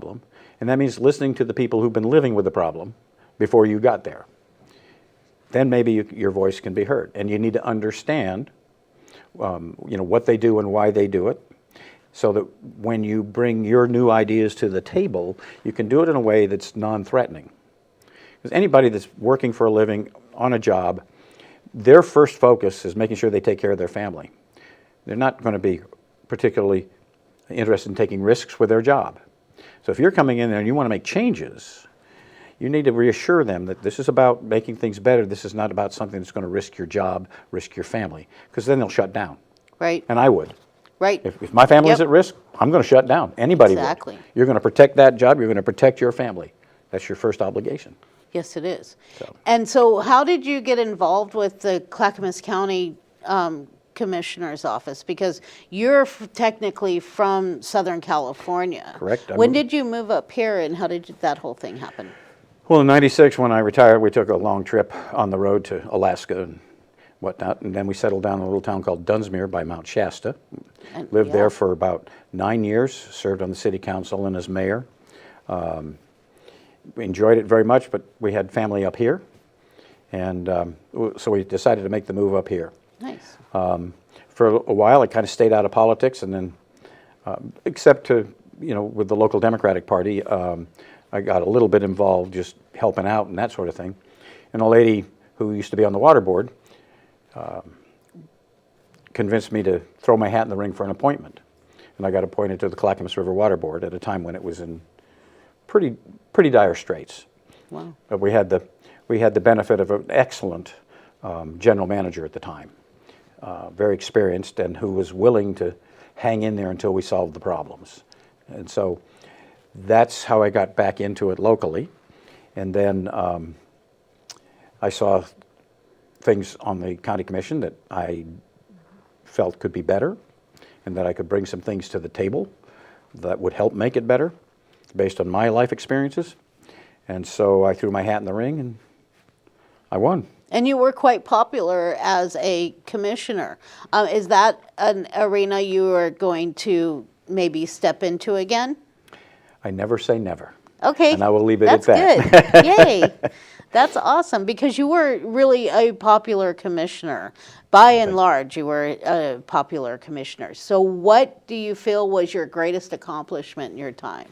problem, and that means listening to the people who've been living with the problem before you got there. Then maybe your voice can be heard, and you need to understand what they do and why they do it, so that when you bring your new ideas to the table, you can do it in a way that's non-threatening. Because anybody that's working for a living on a job, their first focus is making sure they take care of their family. They're not going to be particularly interested in taking risks with their job. So if you're coming in there and you want to make changes, you need to reassure them that this is about making things better. This is not about something that's going to risk your job, risk your family, because then they'll shut down. Right. And I would. Right. If my family is at risk, I'm going to shut down. Anybody Exactly. would. You're going to protect that job. You're going to protect your family. That's your first obligation. Yes, it is. So. And so how did you get involved with the Clackamas County Commissioner's Office? Because you're technically from Southern California. Correct. When did you move up here, and how did that whole thing happen? Well, in '96, when I retired, we took a long trip on the road to Alaska and whatnot, and then we settled down in a little town called Dunsmuir by Mount Shasta. And, Lived there for about 9 years, served on the city council and as mayor. We enjoyed it very much, but we had family up here, and so we decided to make the move up here. Nice. For a while, I kind of stayed out of politics, and then, except to, with the local Democratic Party, I got a little bit involved just helping out and that sort of thing. And a lady who used to be on the water board convinced me to throw my hat in the ring for an appointment. And I got appointed to the Clackamas River Water Board at a time when it was in pretty dire straits. Wow. But we had the benefit of an excellent general manager at the time, very experienced, and who was willing to hang in there until we solved the problems. And so that's how I got back into it locally. And then I saw things on the county commission that I felt could be better, and that I could bring some things to the table that would help make it better based on my life experiences. And so I threw my hat in the ring and I won. And you were quite popular as a commissioner. Is that an arena you are going to maybe step into again? I never say never. Okay. And I will leave it at that. that. That's good. Yay. That's awesome, because you were really a popular commissioner. By and large, you were a popular commissioner. So what do you feel was your greatest accomplishment in your time?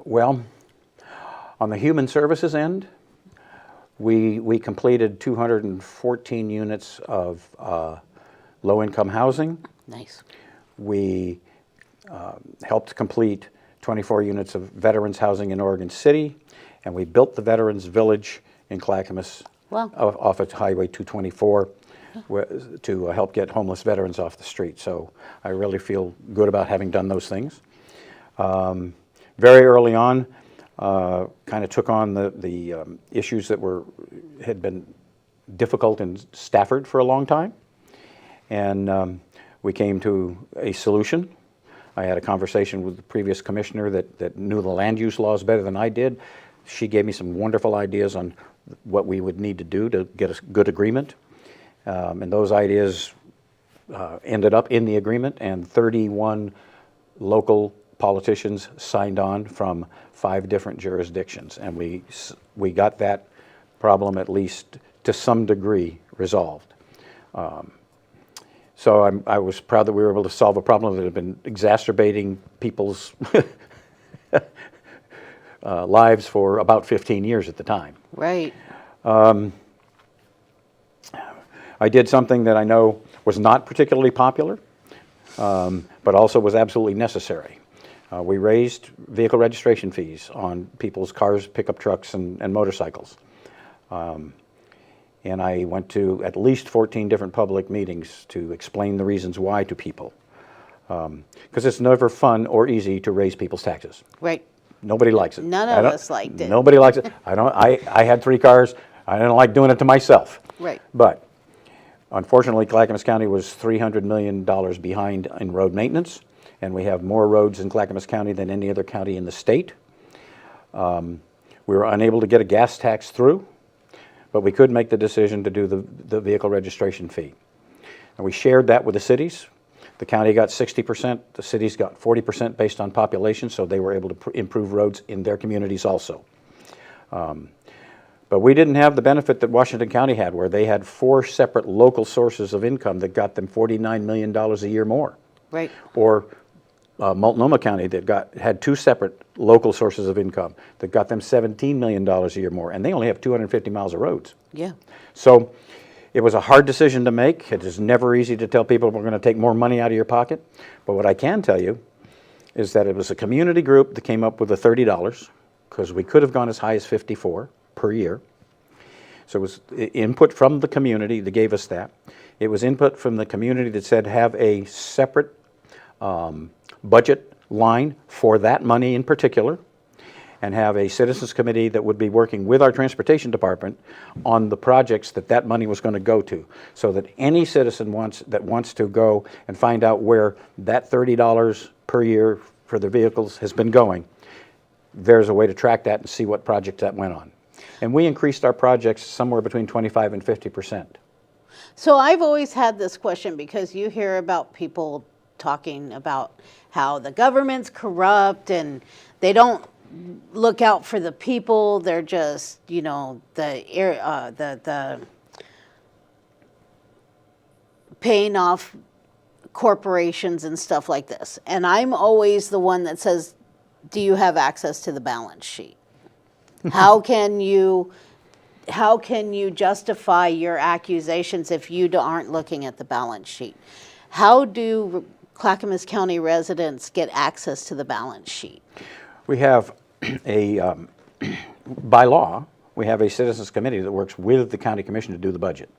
Well, on the human services end, we completed 214 units of low-income housing. Nice. We helped complete 24 units of veterans housing in Oregon City, and we built the Veterans Village in Clackamas. Wow. Off of Highway 224 to help get homeless veterans off the street. So I really feel good about having done those things. Very early on, kind of took on the issues that had been difficult in Stafford for a long time, and we came to a solution. I had a conversation with the previous commissioner that knew the land use laws better than I did. She gave me some wonderful ideas on what we would need to do to get a good agreement, and those ideas ended up in the agreement, and 31 local politicians signed on from 5 different jurisdictions, and we got that problem at least to some degree resolved. So I was proud that we were able to solve a problem that had been exacerbating people's lives for about 15 years at the time. Right. I did something that I know was not particularly popular, but also was absolutely necessary. We raised vehicle registration fees on people's cars, pickup trucks, and motorcycles. And I went to at least 14 different public meetings to explain the reasons why to people. Because it's never fun or easy to raise people's taxes. Right. Nobody likes it. None of us liked it. Nobody likes it. I had 3 cars. I didn't like doing it to myself. Right. But unfortunately, Clackamas County was $300 million behind in road maintenance, and we have more roads in Clackamas County than any other county in the state. We were unable to get a gas tax through, but we could make the decision to do the vehicle registration fee. And we shared that with the cities. The county got 60%, the cities got 40% based on population, so they were able to improve roads in their communities also. But we didn't have the benefit that Washington County had, where they had 4 separate local sources of income that got them $49 million a year more. Right. Or Multnomah County that had 2 separate local sources of income that got them $17 million a year more, and they only have 250 miles of roads. Yeah. So it was a hard decision to make. It is never easy to tell people we're going to take more money out of your pocket. But what I can tell you is that it was a community group that came up with the $30, because we could have gone as high as $54 per year. So it was input from the community that gave us that. It was input from the community that said have a separate budget line for that money in particular, and have a citizens committee that would be working with our transportation department on the projects that that money was going to go to, so that any citizen that wants to go and find out where that $30 per year for their vehicles has been going, there's a way to track that and see what project that went on. And we increased our projects somewhere between 25 and 50%. So I've always had this question, because you hear about people talking about how the government's corrupt and they don't look out for the people. They're just, you know, the paying off corporations and stuff like this. And I'm always the one that says, do you have access to the balance sheet? How can you justify your accusations if you aren't looking at the balance sheet? How do Clackamas County residents get access to the balance sheet? We have by law, we have a citizens committee that works with the county commission to do the budget.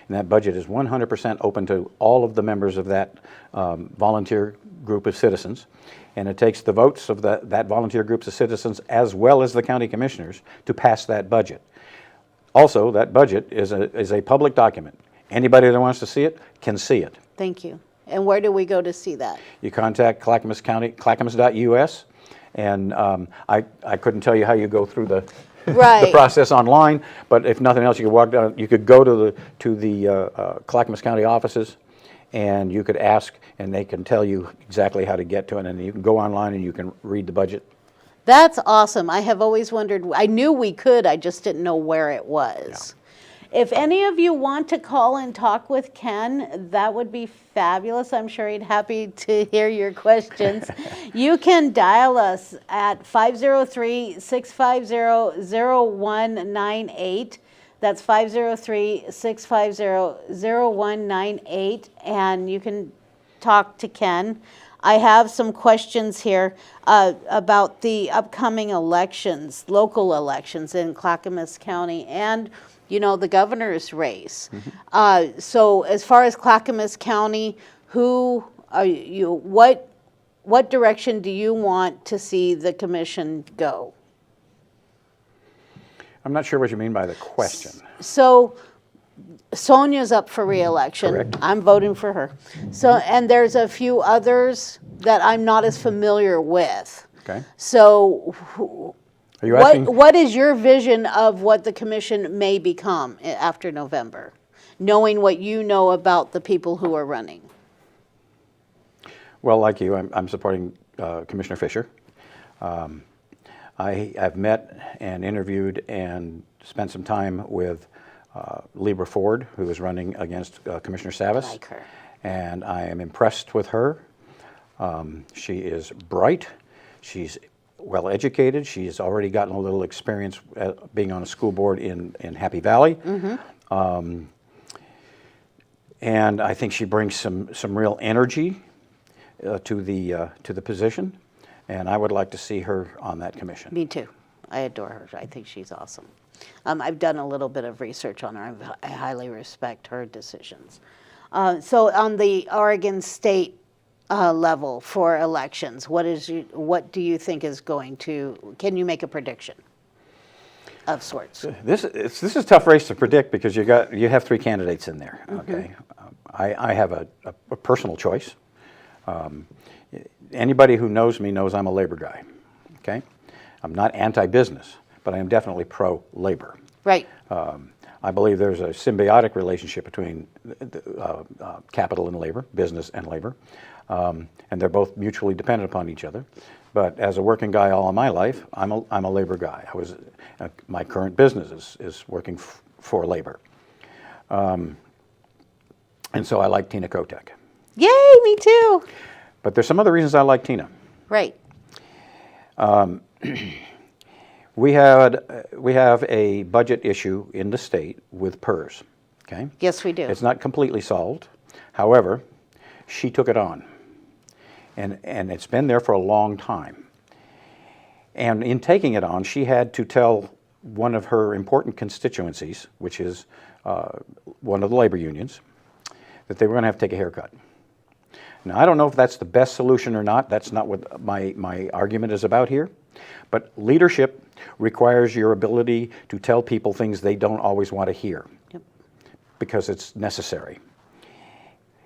And that budget is 100% open to all of the members of that volunteer group of citizens. And it takes the votes of that volunteer groups of citizens as well as the county commissioners to pass that budget. Also, that budget is a public document. Anybody that wants to see it can see it. Thank you. And where do we go to see that? You contact Clackamas County, clackamas.us, and I couldn't tell you how you go through the Right. the process online, but if nothing else, you could walk down. You could go to the Clackamas County offices, and you could ask, and they can tell you exactly how to get to it. And you can go online and you can read the budget. That's awesome. I have always wondered, I knew we could, I just didn't know where it was. If any of you want to call and talk with Ken, that would be fabulous. I'm sure he'd happy to hear your questions. You can dial us at 503-650-0198. That's 503-650-0198, and you can talk to Ken. I have some questions here about the upcoming elections, local elections in Clackamas County, and you know, the governor's race. Mm-hmm. So as far as Clackamas County, what direction do you want to see the commission go? I'm not sure what you mean by the question. So Sonia's up for re-election. Correct. I'm voting for her. So, and there's a few others that I'm not as familiar with. Okay. So Are you asking? what is your vision of what the commission may become after November, knowing what you know about the people who are running? Well, like you, I'm supporting Commissioner Fisher. I've met and interviewed and spent some time with Libra Ford, who is running against Commissioner Savas. I like her. And I am impressed with her. She is bright. She's well educated. She's already gotten a little experience being on a school board in Happy Valley. Mm-hmm. And I think she brings some real energy to the position. And I would like to see her on that commission. Me too. I adore her. I think she's awesome. I've done a little bit of research on her. I highly respect her decisions. So on the Oregon State level for elections, what do you think is going to? Can you make a prediction of sorts? This is a tough race to predict because you have 3 candidates in there. Okay, I have a personal choice. Anybody who knows me knows I'm a labor guy. Okay, I'm not anti-business, but I am definitely pro-labor. Right. I believe there's a symbiotic relationship between capital and labor, business and labor, and they're both mutually dependent upon each other. But as a working guy all of my life, I'm a labor guy. My current business is working for labor. And so I like Tina Kotek. Yay, me too. But there's some other reasons I like Tina. Right. We have a budget issue in the state with PERS, okay? Yes, we do. It's not completely solved. However, she took it on. And it's been there for a long time. And in taking it on, she had to tell one of her important constituencies, which is one of the labor unions, that they were going to have to take a haircut. Now, I don't know if that's the best solution or not. That's not what my argument is about here. But leadership requires your ability to tell people things they don't always want to hear. Yep. Because it's necessary.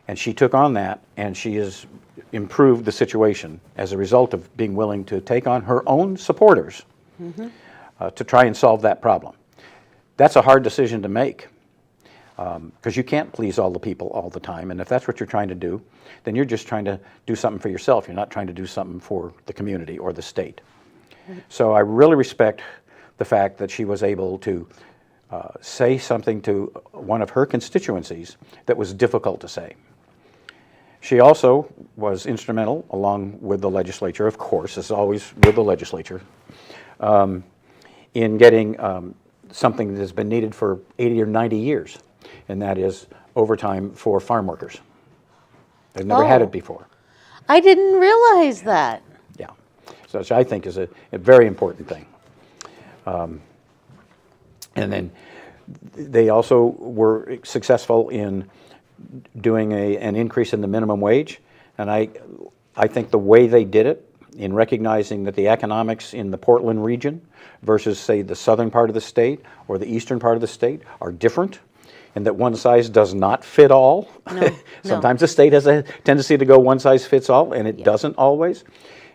And she took on that, and she has improved the situation as a result of being willing to take on her own supporters to try and solve that problem. That's a hard decision to make because you can't please all the people all the time. And if that's what you're trying to do, then you're just trying to do something for yourself. You're not trying to do something for the community or the state. So I really respect the fact that she was able to say something to one of her constituencies that was difficult to say. She also was instrumental, along with the legislature, of course, as always with the legislature, in getting something that has been needed for 80 or 90 years, and that is overtime for farm workers. They've never had it before. I didn't realize that. Yeah, so which I think is a very important thing. And then they also were successful in doing an increase in the minimum wage, and I think the way they did it, in recognizing that the economics in the Portland region versus, say, the southern part of the state or the eastern part of the state are different, and that one size does not fit all. No, Sometimes the state has a tendency to go one size fits all, and it doesn't always.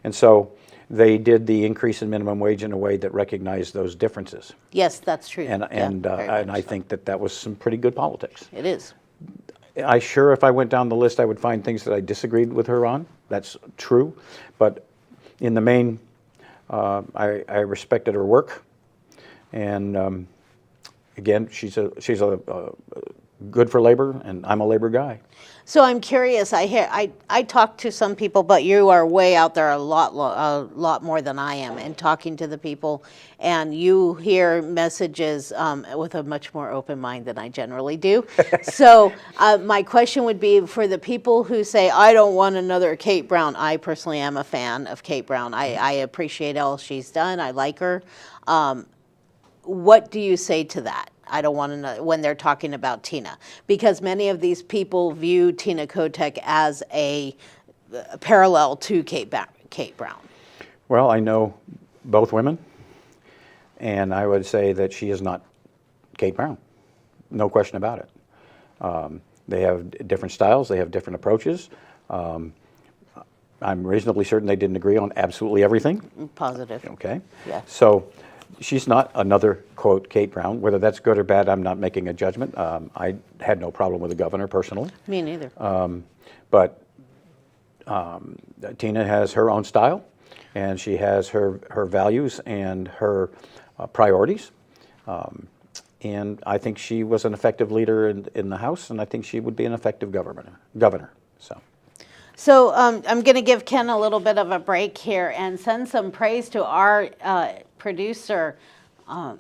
And so they did the increase in minimum wage in a way that recognized those differences. Yes, that's true. And I think that was some pretty good politics. It is. If I went down the list, I would find things that I disagreed with her on. That's true. But in the main, I respected her work. And again, she's a good for labor, and I'm a labor guy. So I'm curious. I talk to some people, but you are way out there a lot more than I am in talking to the people, and you hear messages with a much more open mind than I generally do. So my question would be for the people who say, I don't want another Kate Brown. I personally am a fan of Kate Brown. I appreciate all she's done. I like her. What do you say to that? I don't want to know when they're talking about Tina, because many of these people view Tina Kotek as a parallel to Kate Brown. Well, I know both women, and I would say that she is not Kate Brown. No question about it. They have different styles. They have different approaches. I'm reasonably certain they didn't agree on absolutely everything. Positive. Okay. Yeah. So she's not another, quote, Kate Brown. Whether that's good or bad, I'm not making a judgment. I had no problem with the governor personally. Me neither. But Tina has her own style, and she has her values and her priorities. And I think she was an effective leader in the House, and I think she would be an effective governor. So I'm going to give Ken a little bit of a break here and send some praise to our producer,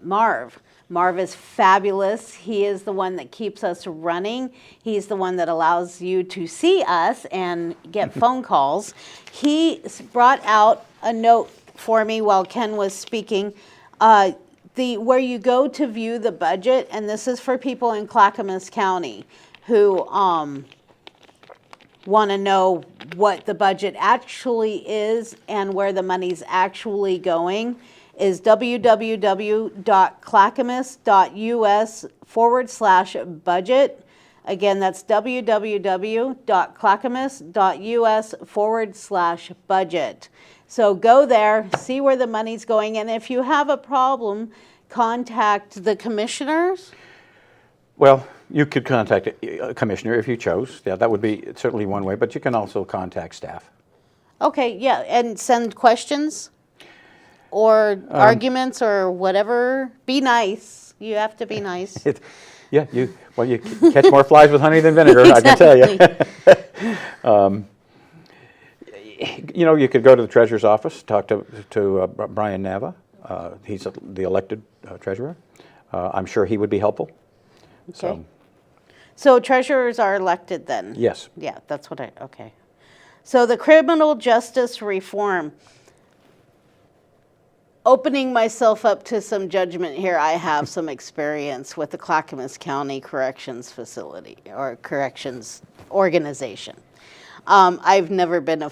Marv. Marv is fabulous. He is the one that keeps us running. He's the one that allows you to see us and get phone calls. He brought out a note for me while Ken was speaking, where you go to view the budget, and this is for people in Clackamas County who want to know what the budget actually is and where the money's actually going, is www.clackamas.us/budget. Again, that's www.clackamas.us/budget. So go there, see where the money's going, and if you have a problem, contact the commissioners. Well, you could contact a commissioner if you chose. Yeah, that would be certainly one way, but you can also contact staff. Okay, yeah, and send questions or arguments or whatever. Be nice. You have to be nice. Yeah, you catch more flies with honey than vinegar, I can tell you. You could go to the treasurer's office, talk to Brian Nava. He's the elected treasurer. I'm sure he would be helpful. Okay. So treasurers are elected then? Yes. Yeah, that's what okay. So the criminal justice reform. Opening myself up to some judgment here, I have some experience with the Clackamas County Corrections Facility or Corrections Organization. I've never been a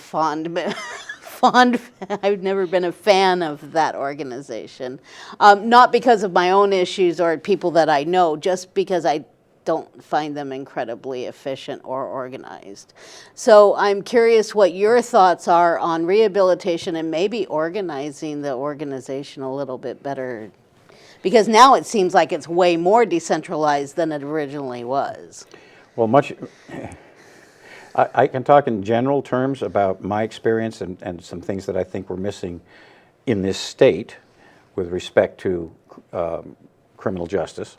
I've never been a fan of that organization. Not because of my own issues or people that I know, just because I don't find them incredibly efficient or organized. So I'm curious what your thoughts are on rehabilitation and maybe organizing the organization a little bit better. Because now it seems like it's way more decentralized than it originally was. Well, I can talk in general terms about my experience and some things that I think we're missing in this state with respect to criminal justice.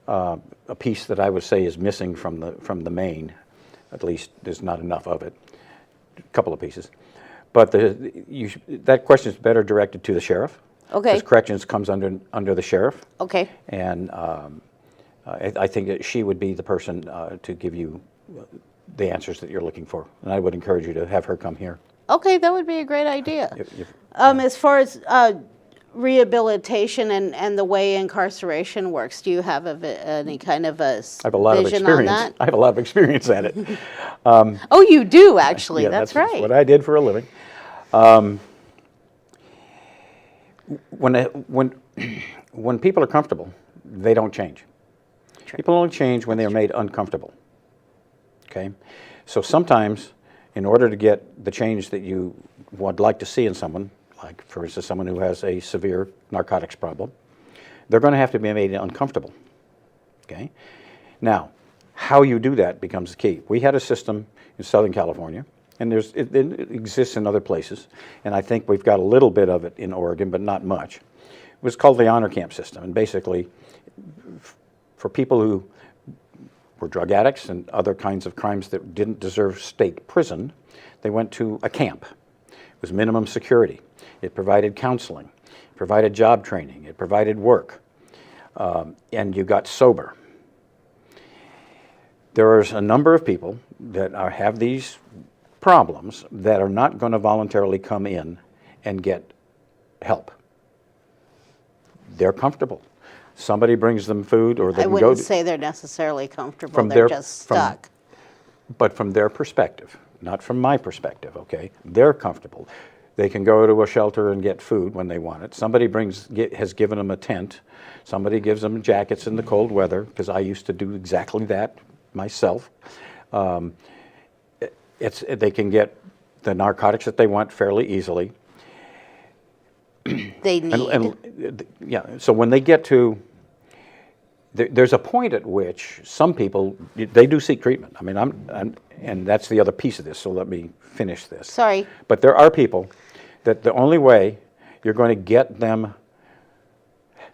A piece that I would say is missing from the main, at least there's not enough of it, a couple of pieces. But that question is better directed to the sheriff. Okay. Because corrections comes under the sheriff. Okay. And I think that she would be the person to give you the answers that you're looking for. And I would encourage you to have her come here. Okay, that would be a great idea. As far as rehabilitation and the way incarceration works, do you have any kind of a vision on that? I have a lot of experience at it. Oh, you do actually. Yeah, that's that's right. what I did for a living. When people are comfortable, they don't change. True. People only change when they're made uncomfortable. Okay, so sometimes, in order to get the change that you would like to see in someone, like for instance someone who has a severe narcotics problem, they're going to have to be made uncomfortable. Okay, now how you do that becomes the key. We had a system in Southern California, and it exists in other places, and I think we've got a little bit of it in Oregon, but not much. It was called the honor camp system, and basically for people who were drug addicts and other kinds of crimes that didn't deserve state prison, they went to a camp. It was minimum security. It provided counseling, it provided job training, it provided work, and you got sober. There's a number of people that have these problems that are not going to voluntarily come in and get help. They're comfortable. Somebody brings them food, or they can go. I wouldn't say they're necessarily comfortable. They're just stuck. But from their perspective, not from my perspective, okay? They're comfortable. They can go to a shelter and get food when they want it. Somebody has given them a tent. Somebody gives them jackets in the cold weather, because I used to do exactly that myself. They can get the narcotics that they want fairly easily. They need. Yeah, so when they get to, there's a point at which some people, they do seek treatment. I mean, and that's the other piece of this, so let me finish this. Sorry. But there are people that the only way you're going to get them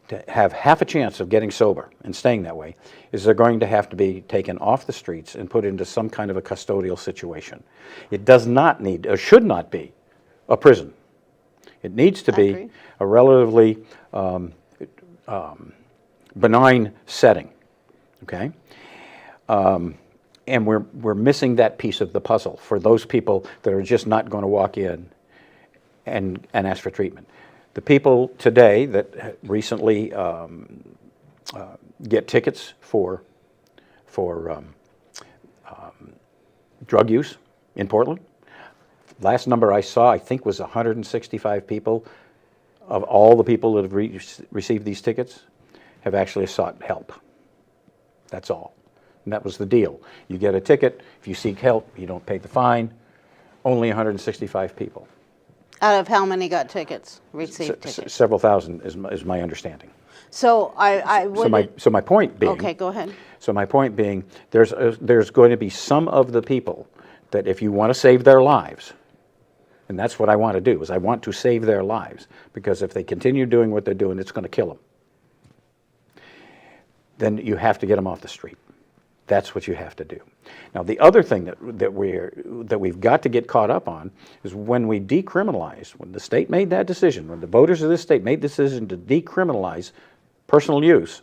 to have half a chance of getting sober and staying that way is they're going to have to be taken off the streets and put into some kind of a custodial situation. It does not need, or should not be, a prison. It needs to be a relatively benign setting, okay? And we're missing that piece of the puzzle for those people that are just not going to walk in and ask for treatment. The people today that recently get tickets for drug use in Portland, last number I saw, I think, was 165 people of all the people that have received these tickets have actually sought help. That's all. And that was the deal. You get a ticket, if you seek help, you don't pay the fine. Only 165 people. Out of how many got tickets, received tickets? Several thousand is my understanding. So I would. So my point being. Okay, go ahead. So my point being, there's going to be some of the people that if you want to save their lives, and that's what I want to do, is I want to save their lives, because if they continue doing what they're doing, it's going to kill them. Then you have to get them off the street. That's what you have to do. Now, the other thing that we've got to get caught up on is when we decriminalize, when the state made that decision, when the voters of this state made the decision to decriminalize personal use,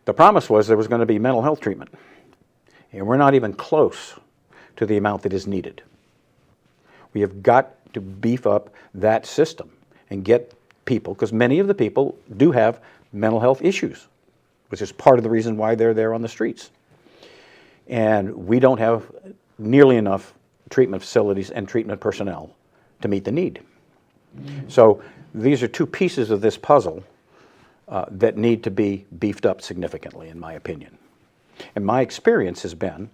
the promise was there was going to be mental health treatment. And we're not even close to the amount that is needed. We have got to beef up that system and get people, because many of the people do have mental health issues, which is part of the reason why they're there on the streets. And we don't have nearly enough treatment facilities and treatment personnel to meet the need. So these are two pieces of this puzzle that need to be beefed up significantly, in my opinion. And my experience has been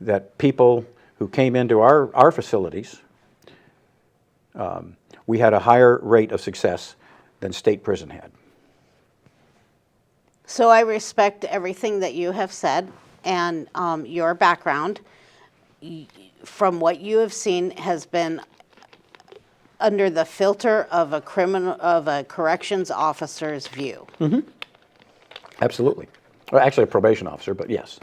that people who came into our facilities, we had a higher rate of success than state prison had. So I respect everything that you have said, and your background, from what you have seen, has been under the filter of a corrections officer's view. Mm-hmm. Absolutely. Well, actually, a probation officer, but yes.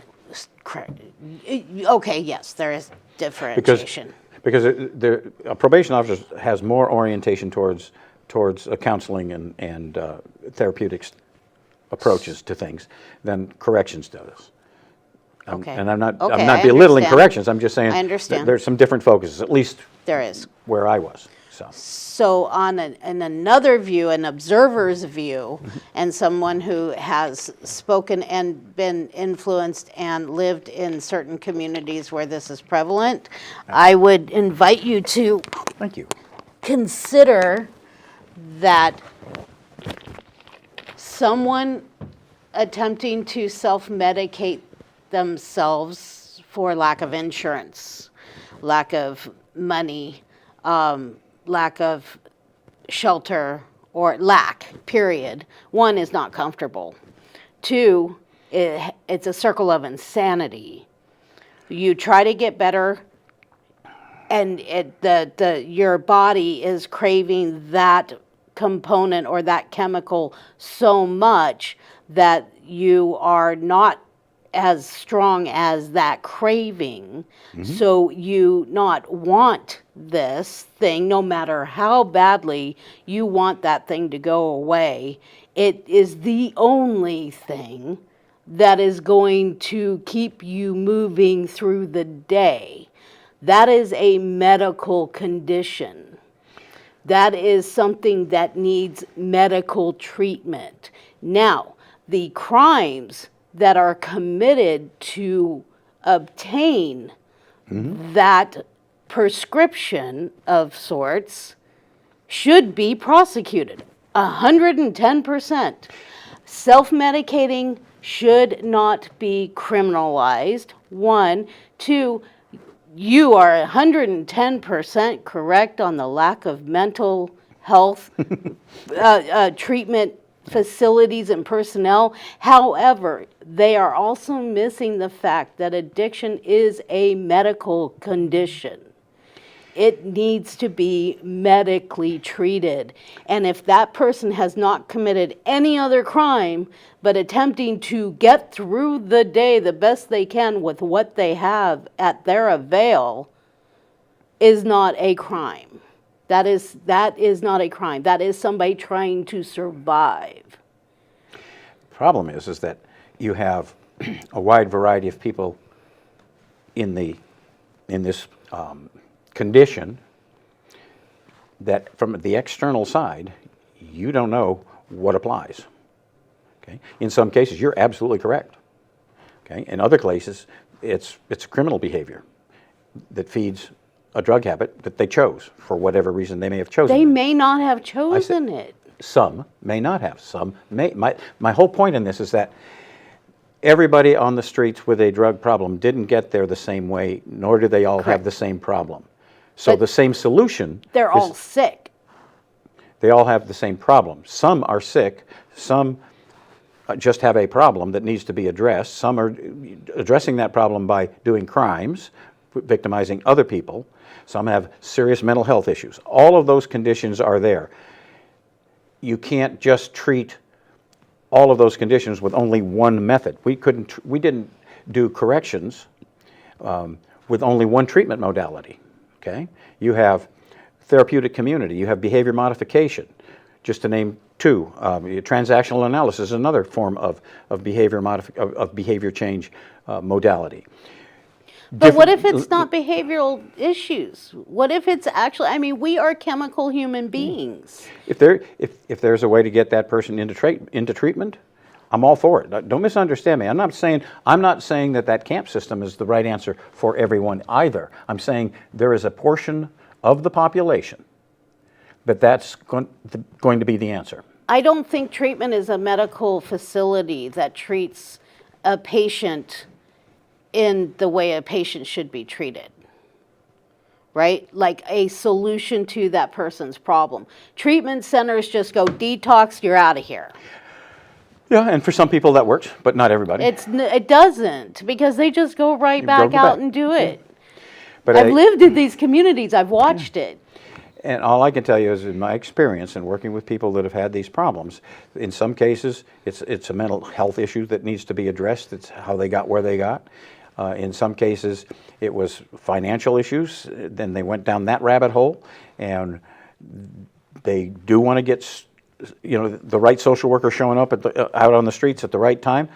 Okay, yes, there is differentiation. Because a probation officer has more orientation towards counseling and therapeutics approaches to things than corrections does. Okay. And I'm not I belittling understand. corrections. I'm just saying I understand. there's some different focuses, at least There is. where I was. So in another view, an observer's view, and someone who has spoken and been influenced and lived in certain communities where this is prevalent, I would invite you to Thank you. consider that someone attempting to self-medicate themselves for lack of insurance, lack of money, lack of shelter, or lack, period. One, is not comfortable. Two, it's a circle of insanity. You try to get better, and your body is craving that component or that chemical so much that you are not as strong as that craving. Mm-hmm. So you not want this thing, no matter how badly you want that thing to go away. It is the only thing that is going to keep you moving through the day. That is a medical condition. That is something that needs medical treatment. Now, the crimes that are committed to obtain that prescription of sorts should be prosecuted. 110%. Self-medicating should not be criminalized. One. Two, you are 110% correct on the lack of mental health treatment facilities and personnel. However, they are also missing the fact that addiction is a medical condition. It needs to be medically treated. And if that person has not committed any other crime, but attempting to get through the day the best they can with what they have at their avail, is not a crime. That is not a crime. That is somebody trying to survive. The problem is that you have a wide variety of people in this condition that, from the external side, you don't know what applies. Okay? In some cases, you're absolutely correct. Okay? In other cases, it's criminal behavior that feeds a drug habit that they chose for whatever reason they may have chosen. They may not have chosen it. Some may not have. Some may. My whole point in this is that everybody on the streets with a drug problem didn't get there the same way, nor do they all have the same problem. So the same solution. They're all sick. they all have the same problem. Some are sick, some just have a problem that needs to be addressed. Some are addressing that problem by doing crimes, victimizing other people. Some have serious mental health issues. All of those conditions are there. You can't just treat all of those conditions with only one method. We didn't do corrections with only one treatment modality, okay? You have therapeutic community, you have behavior modification, just to name two. Transactional analysis is another form of behavior change modality. But what if it's not behavioral issues? What if it's actually, I mean, we are chemical human beings. If there's a way to get that person into treatment, I'm all for it. Don't misunderstand me. I'm not saying that camp system is the right answer for everyone either. I'm saying there is a portion of the population that's going to be the answer. I don't think treatment is a medical facility that treats a patient in the way a patient should be treated, right? Like a solution to that person's problem. Treatment centers just go, detox, you're out of here. Yeah, and for some people that works, but not everybody. It doesn't, because they just go right back out and do it. But I've lived in these communities, I've watched it. And all I can tell you is, in my experience in working with people that have had these problems, in some cases it's a mental health issue that needs to be addressed. It's how they got where they got. In some cases it was financial issues. Then they went down that rabbit hole, and they do want to get, the right social worker showing up out on the streets at the right time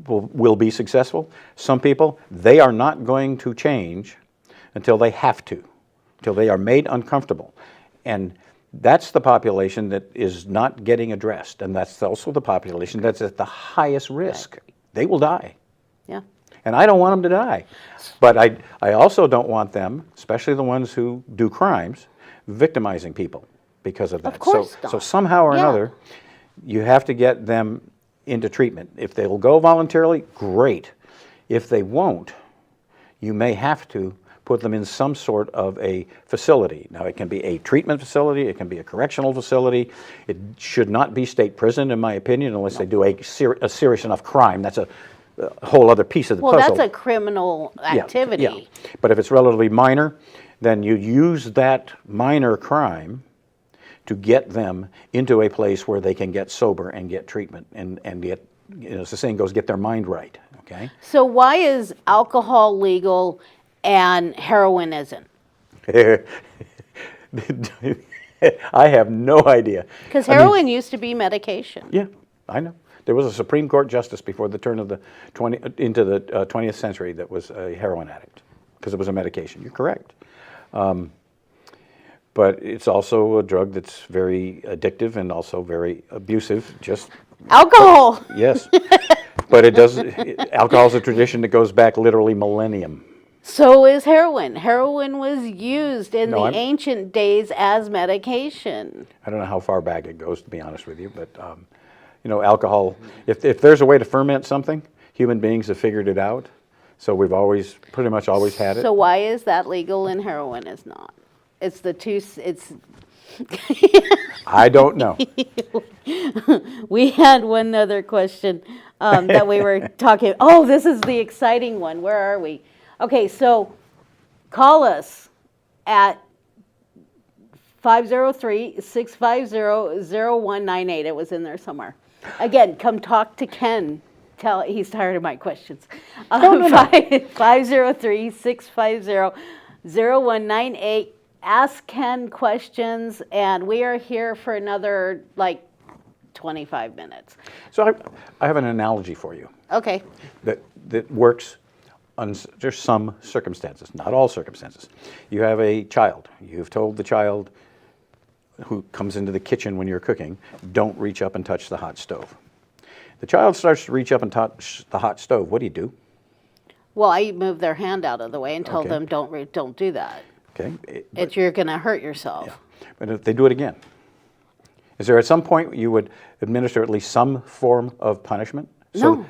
will be successful. Some people, they are not going to change until they have to, until they are made uncomfortable. And that's the population that is not getting addressed, and that's also the population that's at the highest risk. They will die. Yeah. And I don't want them to die. But I also don't want them, especially the ones who do crimes, victimizing people because of that. Of course not. So somehow or another, you have to get them into treatment. If they will go voluntarily, great. If they won't, you may have to put them in some sort of a facility. Now, it can be a treatment facility, it can be a correctional facility. It should not be state prison, in my opinion, unless they do a serious enough crime. That's a whole other piece of the puzzle. Well, that's a criminal activity. Yeah. But if it's relatively minor, then you use that minor crime to get them into a place where they can get sober and get treatment and get, as the saying goes, get their mind right, okay? So why is alcohol legal and heroin isn't? I have no idea. Because heroin used to be medication. Yeah, I know. There was a Supreme Court justice before the turn of the 20th century that was a heroin addict because it was a medication. You're correct. But it's also a drug that's very addictive and also very abusive. Just alcohol. Yes, but it does. Alcohol is a tradition that goes back literally millennium. So is heroin. Heroin was used in the ancient days as medication. I don't know how far back it goes, to be honest with you, but alcohol. If there's a way to ferment something, human beings have figured it out. So we've pretty much always had it. So why is that legal and heroin is not? It's the two. It's. I don't know. We had one other question that we were talking. Oh, this is the exciting one. Where are we? Okay, so call us at 503-650-0198. It was in there somewhere. Again, come talk to Ken. He's tired of my questions. 503-650-0198. Ask Ken questions, and we are here for another 25 minutes. So I have an analogy for you. Okay. That works under some circumstances, not all circumstances. You have a child. You've told the child who comes into the kitchen when you're cooking, don't reach up and touch the hot stove. The child starts to reach up and touch the hot stove. What do? Well, I move their hand out of the way and tell them don't do that. Okay. You're going to hurt yourself. Yeah. But if they do it again, is there at some point you would administer at least some form of punishment? No.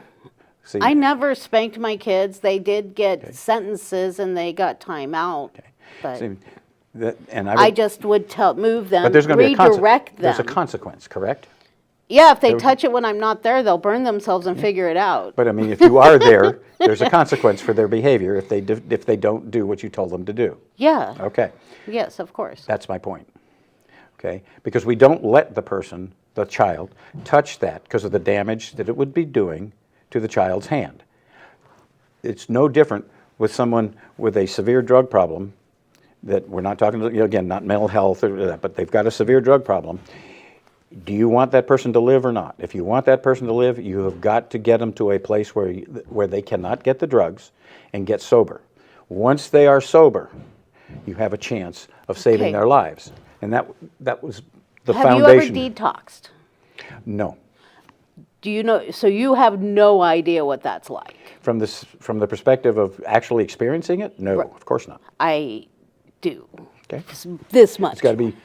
See, I never spanked my kids. They did get sentences and they got time out. Okay. See, And I just would move them, but there's going to be redirect them. There's a consequence, correct? Yeah, if they touch it when I'm not there, they'll burn themselves and figure it out. But I mean, if you are there, there's a consequence for their behavior if they don't do what you told them to do. Yeah. Okay. Yes, of course. That's my point. Okay? Because we don't let the child, touch that because of the damage that it would be doing to the child's hand. It's no different with someone with a severe drug problem that we're not talking, again, not mental health or that, but they've got a severe drug problem. Do you want that person to live or not? If you want that person to live, you have got to get them to a place where they cannot get the drugs and get sober. Once they are sober, you have a chance of saving their lives. And that was the foundation. Have you ever detoxed? No. Do you know, so you have no idea what that's like? From the perspective of actually experiencing it? No, of course not. I do. Okay. This much. It's got to be,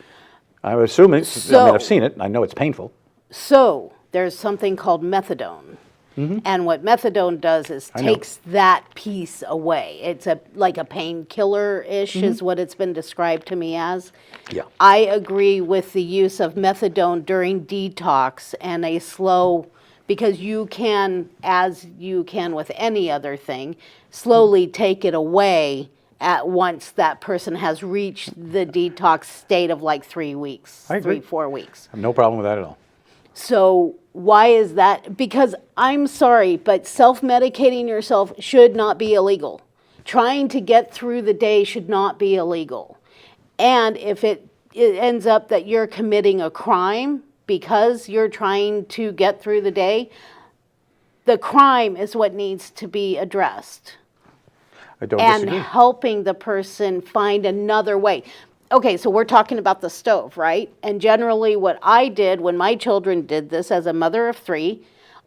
I'm assuming, I mean, I've seen it, I know it's painful. So there's something called methadone. And what methadone does is takes that piece away. It's like a painkiller-ish is what it's been described to me as. Yeah. I agree with the use of methadone during detox and a slow, because you can, as you can with any other thing, slowly take it away at once that person has reached the detox state of like 3 weeks, I agree. 4 weeks. I have no problem with that at all. So why is that? Because I'm sorry, but self-medicating yourself should not be illegal. Trying to get through the day should not be illegal. And if it ends up that you're committing a crime because you're trying to get through the day, the crime is what needs to be addressed. I don't And disagree. helping the person find another way. Okay, so we're talking about the stove, right? And generally what I did when my children did this as a mother of 3,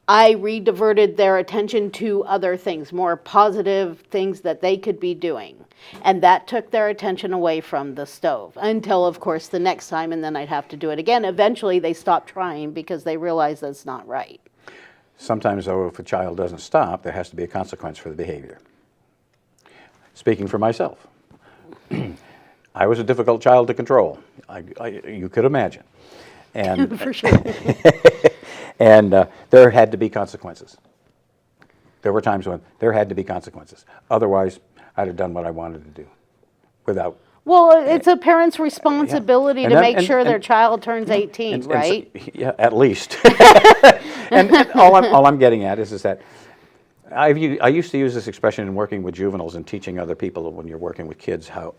I re-diverted their attention to other things, more positive things that they could be doing. And that took their attention away from the stove until, of course, the next time, and then I'd have to do it again. Eventually they stopped trying because they realized that's not right. Sometimes, though, if a child doesn't stop, there has to be a consequence for the behavior. Speaking for myself. I was a difficult child to control. You could imagine. And, For sure. and there had to be consequences. There were times when there had to be consequences. Otherwise, I'd have done what I wanted to do without. Well, it's a parent's responsibility And to that- make and- sure their and- child turns 18, and so- right? yeah, at least. and all I'm getting at is that I used to use this expression in working with juveniles and teaching other people when you're working with kids how,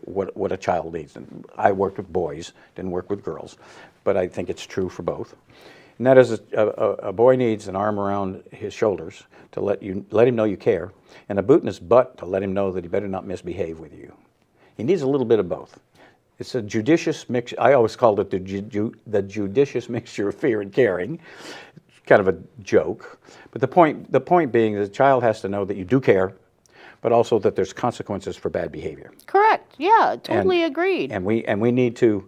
what a child needs. And I worked with boys, didn't work with girls, but I think it's true for both. And that is a boy needs an arm around his shoulders to let him know you care, and a boot in his butt to let him know that he better not misbehave with you. He needs a little bit of both. It's a judicious mix. I always called it the judicious mixture of fear and caring. Kind of a joke, but the point being that the child has to know that you do care, but also that there's consequences for bad behavior. Correct. Yeah, totally agreed. And we need to.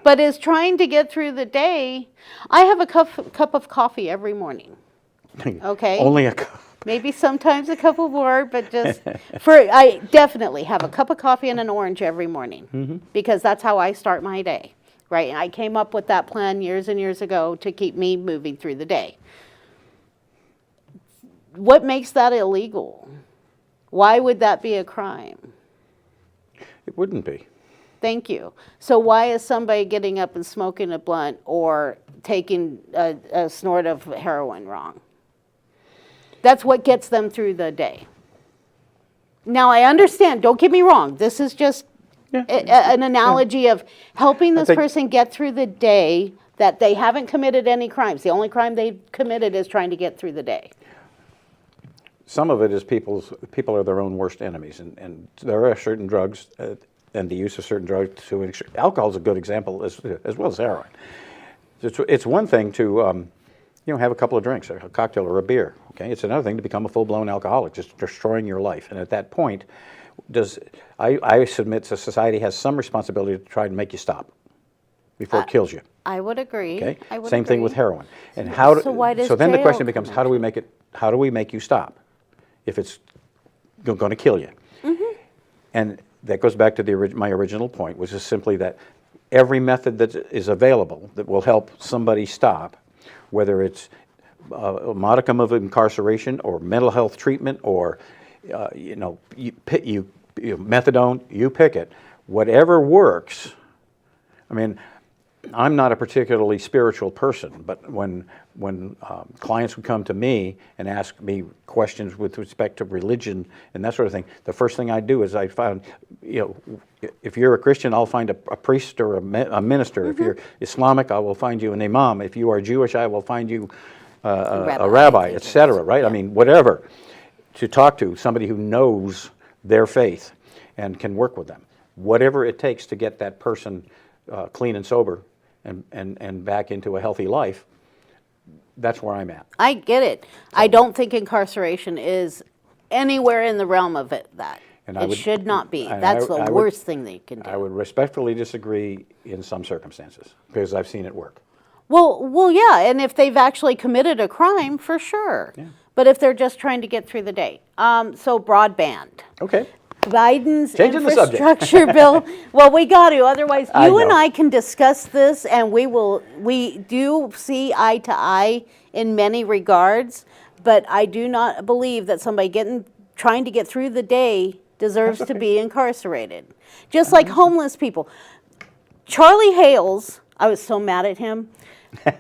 But is trying to get through the day, I have a cup of coffee every morning. Okay. Only a cup. Maybe sometimes a couple more, but just I definitely have a cup of coffee and an orange every morning because that's how I start my day. Right, and I came up with that plan years and years ago to keep me moving through the day. What makes that illegal? Why would that be a crime? It wouldn't be. Thank you. So why is somebody getting up and smoking a blunt or taking a snort of heroin wrong? That's what gets them through the day. Now, I understand, don't get me wrong, this is just an analogy of helping this person get through the day that they haven't committed any crimes. The only crime they've committed is trying to get through the day. Some of it is people are their own worst enemies, and there are certain drugs and the use of certain drugs alcohol is a good example as well as heroin. It's one thing to have a couple of drinks, a cocktail or a beer. Okay, it's another thing to become a full-blown alcoholic, just destroying your life. And at that point, I submit that society has some responsibility to try and make you stop before it kills you. I would agree. Okay. I would Same thing agree. with heroin. And So then the jail question becomes, come how do we make you stop if it's going to kill you? And that goes back to my original point, which is simply that every method that is available that will help somebody stop, whether it's a modicum of incarceration or mental health treatment or methadone, you pick it. Whatever works. I mean, I'm not a particularly spiritual person, but when clients would come to me and ask me questions with respect to religion and that sort of thing, the first thing I do is I find, if you're a Christian, I'll find a priest or a minister. If you're Islamic, I will find you an imam. If you are Jewish, I will find you a rabbi, etc. Right? Yeah. I mean, whatever, to talk to somebody who knows their faith and can work with them. Whatever it takes to get that person clean and sober and back into a healthy life, that's where I'm at. I get it. I don't think incarceration is anywhere in the realm of it. It should not be. That's the worst thing that you can do. I would respectfully disagree in some circumstances because I've seen it work. Well, yeah, and if they've actually committed a crime, for sure. Yeah. But if they're just trying to get through the day. So broadband. Okay. Biden's infrastructure bill. Well, we got to, otherwise you and I can discuss this, and we do see eye to eye in many regards, but I do not believe that somebody trying to get through the day deserves to be incarcerated. Just like homeless people. Charlie Hales, I was so mad at him,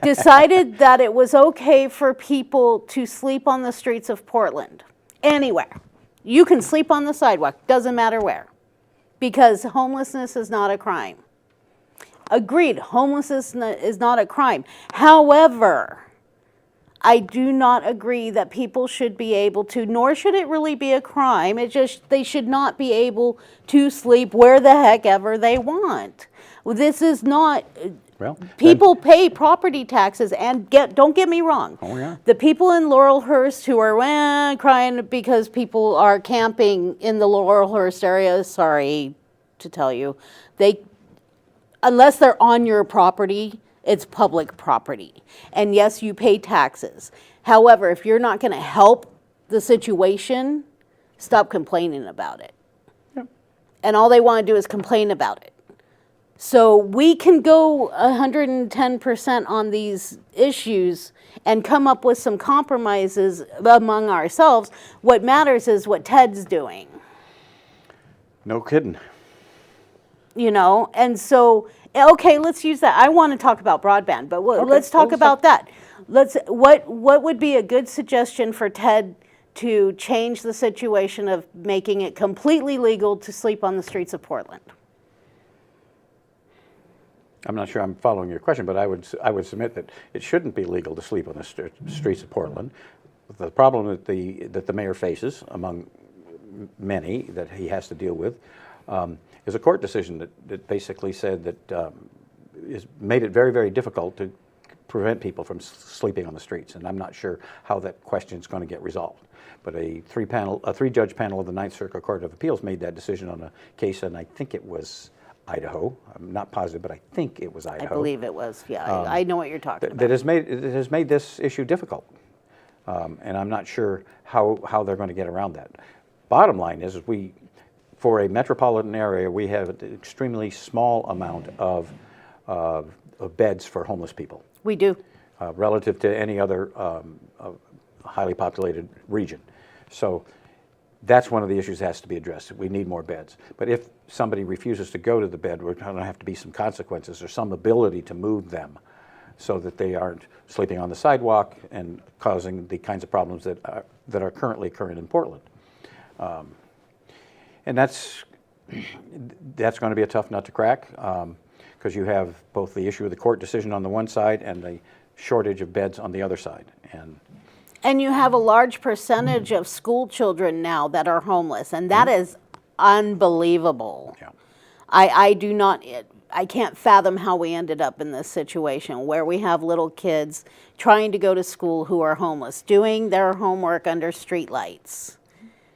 decided that it was okay for people to sleep on the streets of Portland, anywhere. You can sleep on the sidewalk, doesn't matter where, because homelessness is not a crime. Agreed, homelessness is not a crime. However, I do not agree that people should be able to, nor should it really be a crime. They should not be able to sleep where the heck ever they want. This is not. Well, people pay property taxes, and don't get me wrong. Oh, yeah. The people in Laurelhurst who are crying because people are camping in the Laurelhurst area, sorry to tell you, unless they're on your property, it's public property. And yes, you pay taxes. However, if you're not going to help the situation, stop complaining about it. Yep. And all they want to do is complain about it. So we can go 110% on these issues and come up with some compromises among ourselves. What matters is what Ted's doing. No kidding. And so, okay, let's use that. I want to talk about broadband, but let's talk about that. What would be a good suggestion for Ted to change the situation of making it completely legal to sleep on the streets of Portland? I'm not sure I'm following your question, but I would submit that it shouldn't be legal to sleep on the streets of Portland. The problem that the mayor faces, among many that he has to deal with, is a court decision that basically said that made it very, very difficult to prevent people from sleeping on the streets, and I'm not sure how that question is going to get resolved. But a three-judge panel of the Ninth Circuit Court of Appeals made that decision on a case, and I think it was Idaho. I'm not positive, but I think it was Idaho. I believe it was. Yeah, I know what you're talking about. That has made this issue difficult, and I'm not sure how they're going to get around that. Bottom line is, for a metropolitan area, we have an extremely small amount of beds for homeless people. We do, relative to any other highly populated region. So that's one of the issues that has to be addressed. We need more beds. But if somebody refuses to go to the bed, there's going to have to be some consequences or some ability to move them so that they aren't sleeping on the sidewalk and causing the kinds of problems that are currently occurring in Portland. And that's going to be a tough nut to crack because you have both the issue of the court decision on the one side and the shortage of beds on the other side. And you have a large percentage of school children now that are homeless, and that is unbelievable. Yeah. I can't fathom how we ended up in this situation where we have little kids trying to go to school who are homeless, doing their homework under streetlights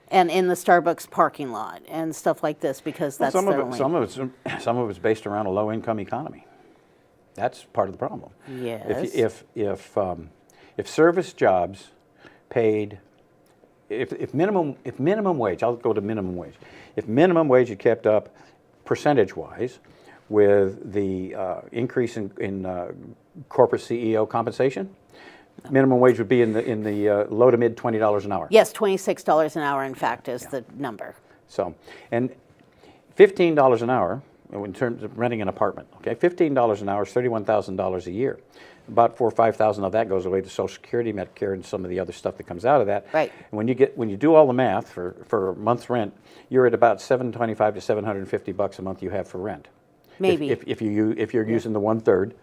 and in the Starbucks parking lot and stuff like this because that's their only... Some of it's based around a low-income economy. That's part of the problem. Yes. If service jobs paid if minimum wage, I'll go to minimum wage. If minimum wage had kept up percentage-wise with the increase in corporate CEO compensation, minimum wage would be in the low to mid $20 an hour. Yes, $26 an hour, in fact, is the number. So, and $15 an hour in terms of renting an apartment. Okay, $15 an hour is $31,000 a year. About $4,000 or $5,000 of that goes away to Social Security, Medicare, and some of the other stuff that comes out of that. Right. And when you do all the math for a month's rent, you're at about $725 to $750 a month you have for rent. Maybe. If you're using the 1/3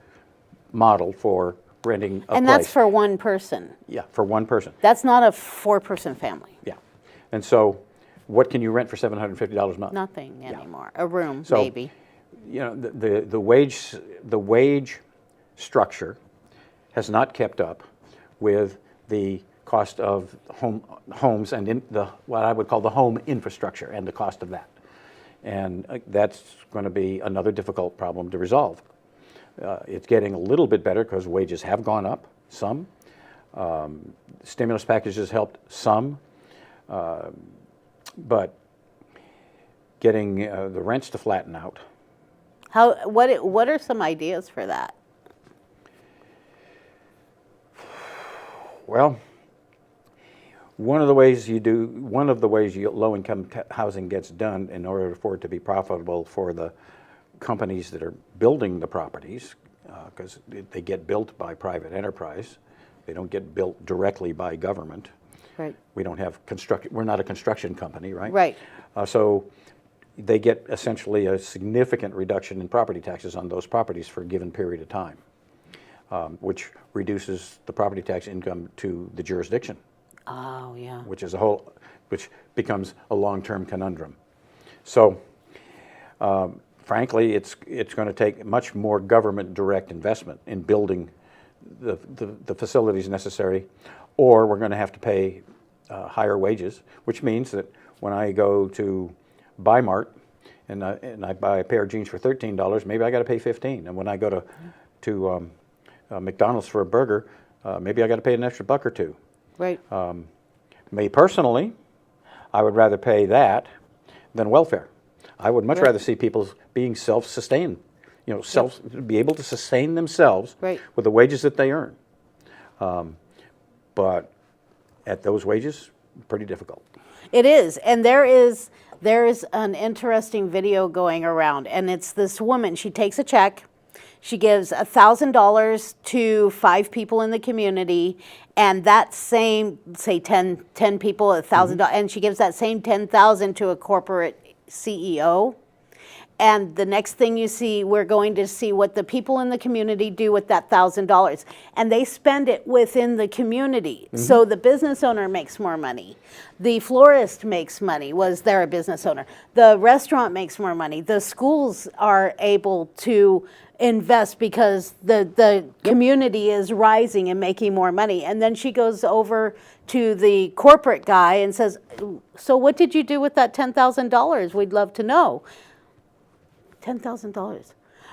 model for renting a place. And that's for one person. Yeah, for one person. That's not a 4-person family. Yeah, and so what can you rent for $750 a month? Nothing anymore. A room, So, maybe. You know, the wage structure has not kept up with the cost of homes and what I would call the home infrastructure and the cost of that. And that's going to be another difficult problem to resolve. It's getting a little bit better because wages have gone up, some. Stimulus packages helped some. But getting the rents to flatten out. What are some ideas for that? Well, one of the ways low-income housing gets done in order for it to be profitable for the companies that are building the properties, because they get built by private enterprise, they don't get built directly by government. Right. We don't have we're not a construction company, right? Right. So they get essentially a significant reduction in property taxes on those properties for a given period of time, which reduces the property tax income to the jurisdiction. Oh, yeah. Which becomes a long-term conundrum. So, frankly, it's going to take much more government direct investment in building the facilities necessary, or we're going to have to pay higher wages, which means that when I go to Bi-Mart and I buy a pair of jeans for $13, maybe I got to pay $15. And when I go to McDonald's for a burger, maybe I got to pay an extra $1 or $2. Right. Me personally, I would rather pay that than welfare. I would much rather see people being self-sustained, be able to sustain themselves with the wages that they earn. But at those wages, pretty difficult. It is, and there is an interesting video going around, and it's this woman. She takes a check. She gives $1,000 to 5 people in the community, and that same, say 10 people, $1,000, and she gives that same $10,000 to a corporate CEO. And the next thing you see, we're going to see what the people in the community do with that $1,000. And they spend it within the community. So the business owner makes more money. The florist makes money, they're a business owner. The restaurant makes more money. The schools are able to invest because the community is rising and making more money. And then she goes over to the corporate guy and says, so what did you do with that $10,000? We'd love to know. $10,000.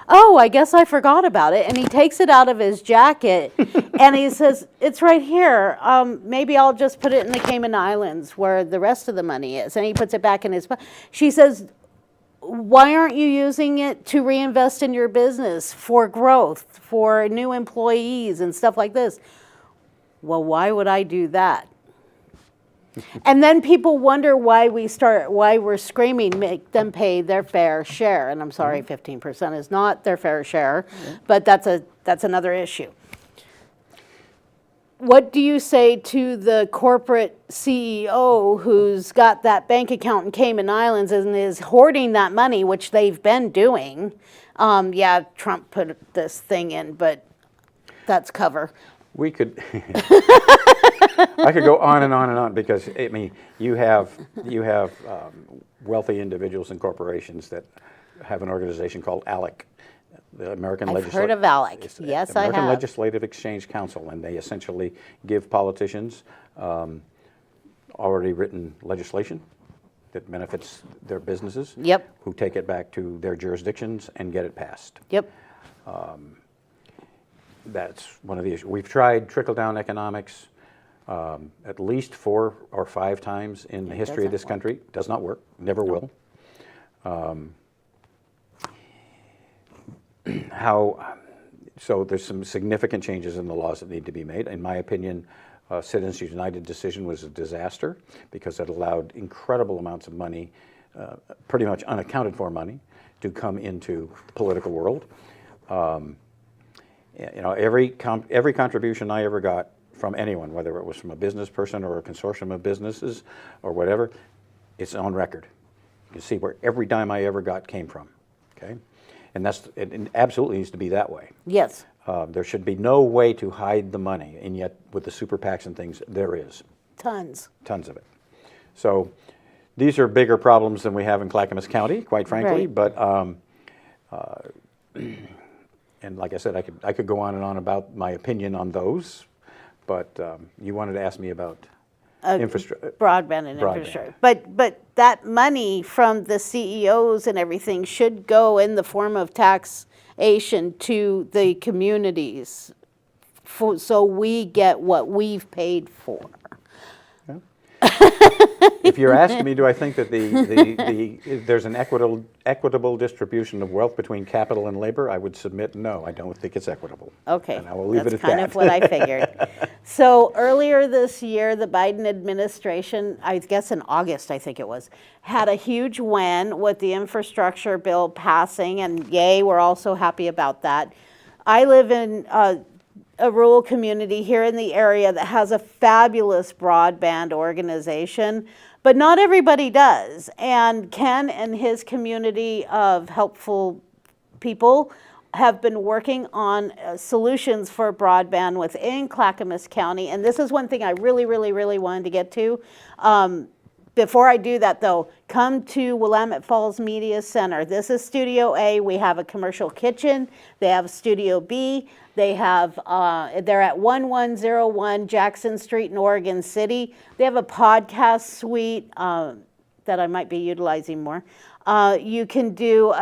Oh, I guess I forgot about it. And he takes it out of his jacket and he says, it's right here. Maybe I'll just put it in the Cayman Islands where the rest of the money is. And he puts it back in his. She says, why aren't you using it to reinvest in your business for growth, for new employees and stuff like this? Well, why would I do that? And then people wonder why we're screaming, make them pay their fair share. And I'm sorry, 15% is not their fair share, but that's another issue. What do you say to the corporate CEO who's got that bank account in Cayman Islands and is hoarding that money, which they've been doing? Yeah, Trump put this thing in, but that's cover. We could, I could go on and on and on because I mean you have wealthy individuals and corporations that have an organization called ALEC, the American I've heard of ALEC. Yes, I have. American Legislative Exchange Council, and they essentially give politicians already written legislation that benefits their businesses. Yep. Who take it back to their jurisdictions and get it passed. Yep. That's one of the issues. We've tried trickle-down economics. at least 4 or 5 times in the history of this country. Does not work, never will. So there's some significant changes in the laws that need to be made. In my opinion, Citizens United decision was a disaster because it allowed incredible amounts of money, pretty much unaccounted for money, to come into the political world. Every contribution I ever got from anyone, whether it was from a business person or a consortium of businesses or whatever, it's on record. You can see where every dime I ever got came from. Okay, and it absolutely needs to be that way. Yes. There should be no way to hide the money, and yet with the super PACs and things, there is. Tons of it. So these are bigger problems than we have in Clackamas County, quite frankly. Right. But and like I said, I could go on and on about my opinion on those. But you wanted to ask me about infrastructure, broadband and infrastructure. But that money from the CEOs and everything should go in the form of taxation to the communities, so we get what we've paid for. If you're asking me, do I think that there's an equitable distribution of wealth between capital and labor, I would submit no. I don't think it's equitable. Okay, and I will leave that's it at kind that. of what I figured. So earlier this year, the Biden administration, I guess in August, I think it was, had a huge win with the infrastructure bill passing, and yay, we're all so happy about that. I live in a rural community here in the area that has a fabulous broadband organization, but not everybody does. And Ken and his community of helpful people have been working on solutions for broadband within Clackamas County. And this is one thing I really, really, really wanted to get to. Before I do that, though, come to Willamette Falls Media Center. This is Studio A. We have a commercial kitchen. They have Studio B. They have, they're at 1101 Jackson Street in Oregon City. They have a podcast suite that I might be utilizing more. You can do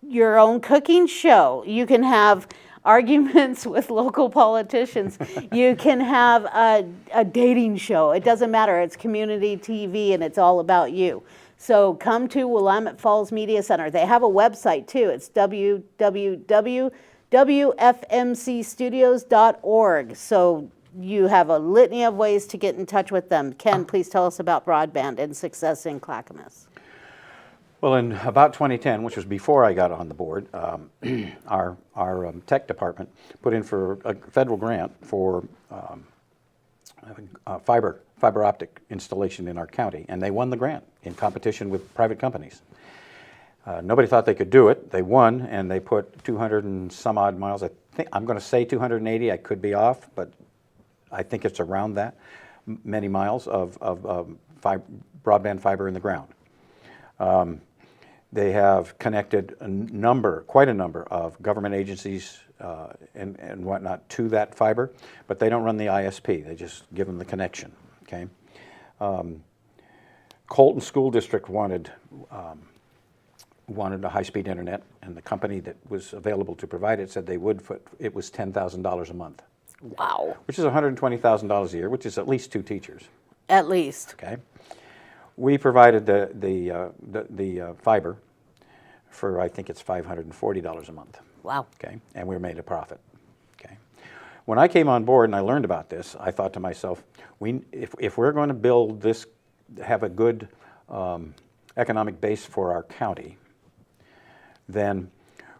your own cooking show. You can have arguments with local politicians. You can have a dating show. It doesn't matter. It's community TV and it's all about you. So come to Willamette Falls Media Center. They have a website too. It's www.wfmcstudios.org. So you have a litany of ways to get in touch with them. Ken, please tell us about broadband and success in Clackamas. Well, in about 2010, which was before I got on the board, our tech department put in for a federal grant for fiber optic installation in our county, and they won the grant in competition with private companies. Nobody thought they could do it. They won, and they put 200 and some odd miles. I'm going to say 280. I could be off, but I think it's around that many miles of broadband fiber in the ground. They have connected quite a number of government agencies and whatnot to that fiber, but they don't run the ISP. They just give them the connection. Okay. Colton School District wanted a high-speed internet, and the company that was available to provide it said they would. It was $10,000 a month. Wow. Which is $120,000 a year, which is at least 2 teachers. At least. Okay. We provided the fiber for, I think it's $540 a month. Wow. Okay, and we made a profit. Okay. When I came on board and I learned about this, I thought to myself, if we're going to build this, have a good economic base for our county, then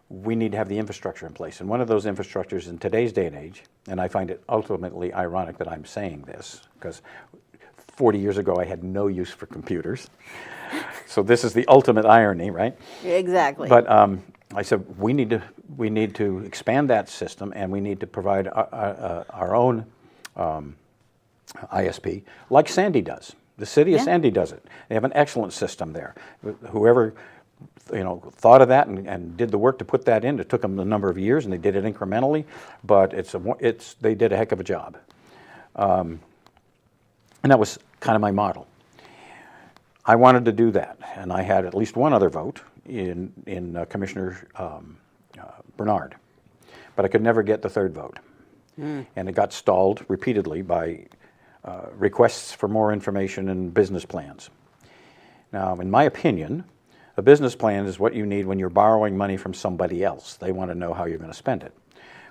we need to have the infrastructure in place. And one of those infrastructures in today's day and age, and I find it ultimately ironic that I'm saying this, because 40 years ago, I had no use for computers. So this is the ultimate irony, right? Exactly. But I said, we need to expand that system, and we need to provide our own ISP, like Sandy does. The city of Sandy does it. They have an excellent system there. Whoever thought of that and did the work to put that in, it took them a number of years, and they did it incrementally, but they did a heck of a job. And that was kind of my model. I wanted to do that, and I had at least one other vote in Commissioner Bernard, but I could never get the third vote. And it got stalled repeatedly by requests for more information and business plans. Now, in my opinion, a business plan is what you need when you're borrowing money from somebody else. They want to know how you're going to spend it.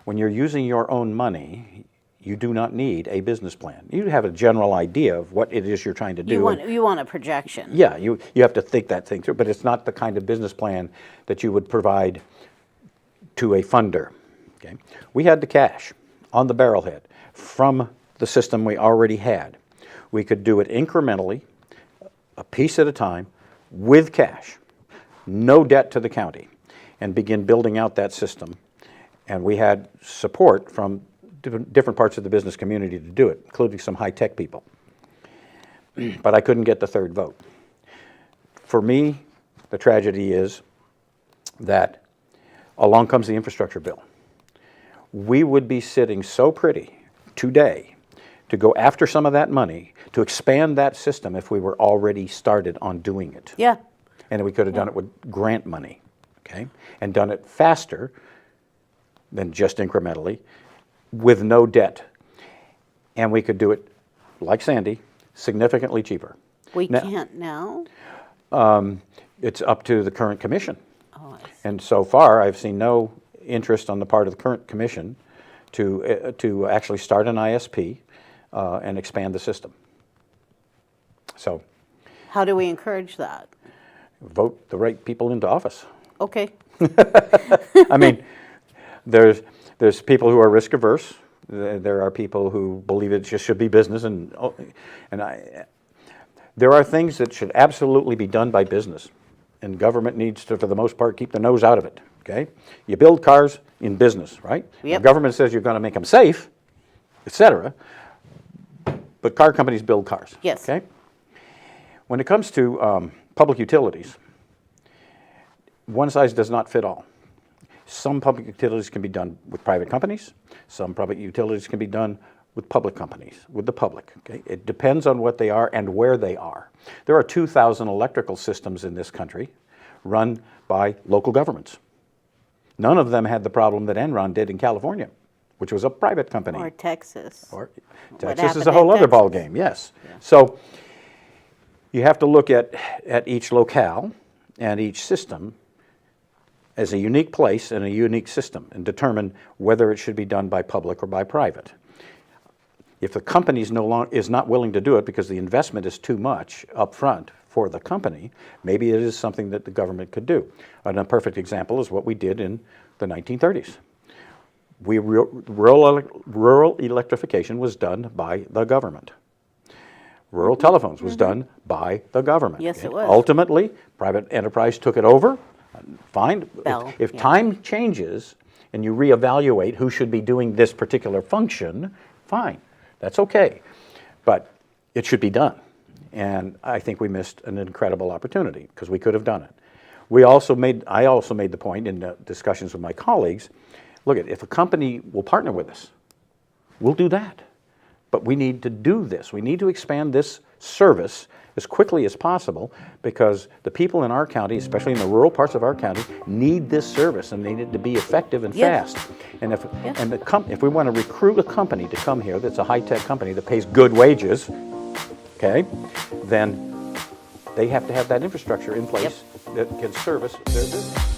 When you're using your own money, you do not need a business plan. You have a general idea of what it is you're trying to do. You want a projection. Yeah, you have to think that thing through, but it's not the kind of business plan that you would provide to a funder. Okay? We had the cash on the barrelhead from the system we already had. We could do it incrementally, a piece at a time, with cash, no debt to the county, and begin building out that system. And we had support from different parts of the business community to do it, including some high-tech people. But I couldn't get the third vote. For me, the tragedy is that along comes the infrastructure bill. We would be sitting so pretty today to go after some of that money to expand that system if we were already started on doing it. Yeah. And we could have done it with grant money, okay? And done it faster than just incrementally with no debt. And we could do it, like Sandy, significantly cheaper. We can't now? It's up to the current commission. Oh, I see. And so far, I've seen no interest on the part of the current commission to actually start an ISP and expand the system. So, How do we encourage that? vote the right people into office. Okay. I mean, there's people who are risk averse. There are people who believe it just should be business, there are things that should absolutely be done by business, and government needs to, for the most part, keep the nose out of it. Okay, you build cars in business, right? Yep. The government says you're going to make them safe, etc. But car companies build cars. Yes. Okay. When it comes to public utilities, one size does not fit all. Some public utilities can be done with private companies. Some public utilities can be done with public companies, with the public. Okay? It depends on what they are and where they are. There are 2,000 electrical systems in this country run by local governments. None of them had the problem that Enron did in California, which was a private company. Or Texas. Or What Texas is happened a whole in other Texas? ballgame, yes. Yeah. So you have to look at each locale and each system as a unique place and a unique system and determine whether it should be done by public or by private. If the company is not willing to do it because the investment is too much up front for the company, maybe it is something that the government could do. And a perfect example is what we did in the 1930s. Rural electrification was done by the government. Rural telephones was done by the government. Yes, it was. Ultimately, private enterprise took it over. Fine. Bell, If yeah. time changes and you reevaluate who should be doing this particular function, fine. That's okay. But it should be done. And I think we missed an incredible opportunity because we could have done it. I also made the point in discussions with my colleagues, look, if a company will partner with us, we'll do that. But we need to do this. We need to expand this service as quickly as possible because the people in our county, especially in the rural parts of our county, need this service and they need it to be effective and Yes. fast. And if we want to recruit a company to come here that's a high-tech company that pays good wages, okay, then they have to have that infrastructure in place that can service their business.